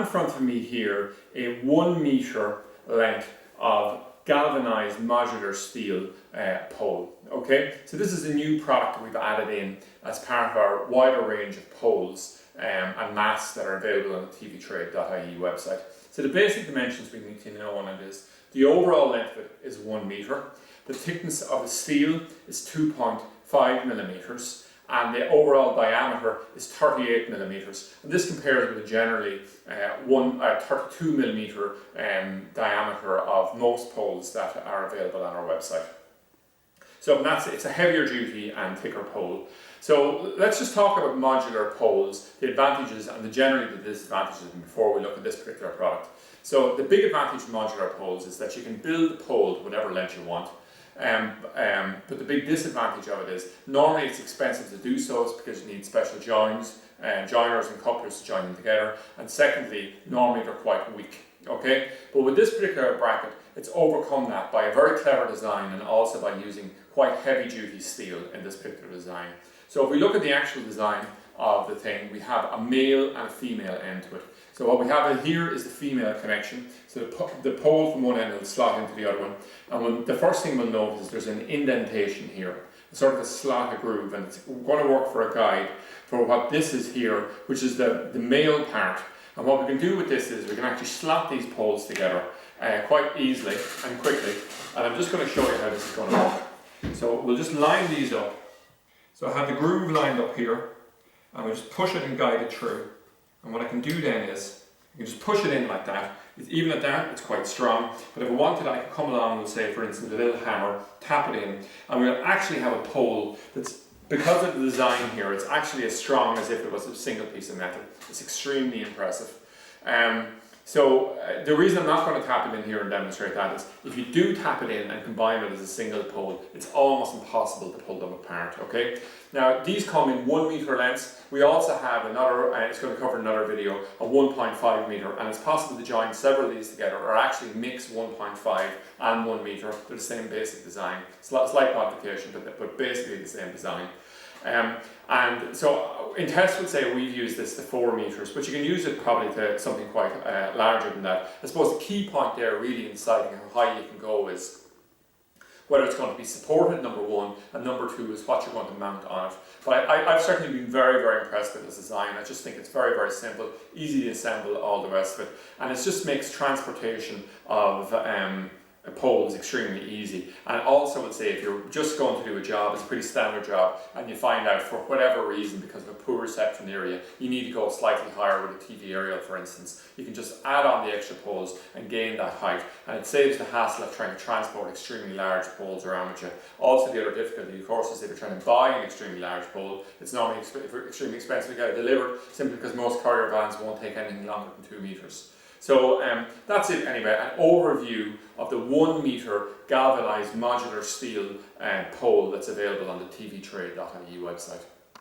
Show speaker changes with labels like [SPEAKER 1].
[SPEAKER 1] in front of me here a 1 meter length of galvanized modular steel pole. Okay, so this is a new product that we've added in as part of our wider range of poles and masts that are available on the tvtrade.ie website. So the basic dimensions we need to know on it is the overall length of it is 1 meter, the thickness of the steel is 2.5 millimeters, and the overall diameter is 38 millimeters. And this compares with a generally 32 millimeter diameter of most poles that are available on our website. So it's a heavier duty and thicker pole. So let's just talk about modular poles, the advantages and generally the disadvantages before we look at this particular product. So the big advantage of modular poles is that you can build the pole to whatever length you want. But the big disadvantage of it is normally it's expensive to do so. It's because you need special joiners and couplers to join them together, and secondly normally they're quite weak. Okay, but with this particular bracket it's overcome that by a very clever design and also by using quite heavy duty steel in this particular design. So if we look at the actual design of the thing, we have a male and a female end to it. So what we have in here is the female connection. So the pole from one end will slot into the other one. And the first thing we'll notice is there's an indentation here, sort of a slot, a groove, and it's going to work for a guide for what this is here, which is the male part. And what we can do with this is we can actually slot these poles together quite easily and quickly. And I'm just going to show you how this is going to work. So we'll just line these up. So I have the groove lined up here, and we'll just push it and guide it through. And what I can do then is, I can just push it in like that. Even at that, it's quite strong. But if I wanted, I could come along and say, for instance, a little hammer, tap it in, and we'll actually have a pole that's, because of the design here, it's actually as strong as if it was a single piece of metal. It's extremely impressive. So the reason I'm not going to tap it in here and demonstrate that is if you do tap it in and combine it as a single pole, it's almost impossible to pull them apart. Okay. Now these come in 1 meter lengths. We also have another, it's going to cover another video, a 1.5 meter, and it's possible to join several of these together or actually mix 1.5 and 1 meter. They're the same basic design. Slight modification, but basically the same design. And so in tests would say we've used this to 4 meters, but you can use it probably to something quite larger than that. I suppose the key point there really in deciding how high you can go is whether it's going to be supported, number one, and number two is what you're going to mount on it. But I've certainly been very, very impressed with this design. I just think it's very, very simple, easy to assemble, all the rest of it, and it just makes transportation of a pole is extremely easy. And also would say if you're just going to do a job, it's a pretty standard job, and you find out for whatever reason because of a poor reception area you need to go slightly higher with a TV aerial, for instance, you can just add on the extra poles and gain that height, and it saves the hassle of trying to transport extremely large poles around with you. Also the other difficulty of course is if you're trying to buy an extremely large pole, it's normally extremely expensive to get it delivered simply because most courier vans won't take anything longer than 2 meters. So that's it anyway, an overview of the 1 meter galvanized modular steel pole that's available on the tvtrade.ie website.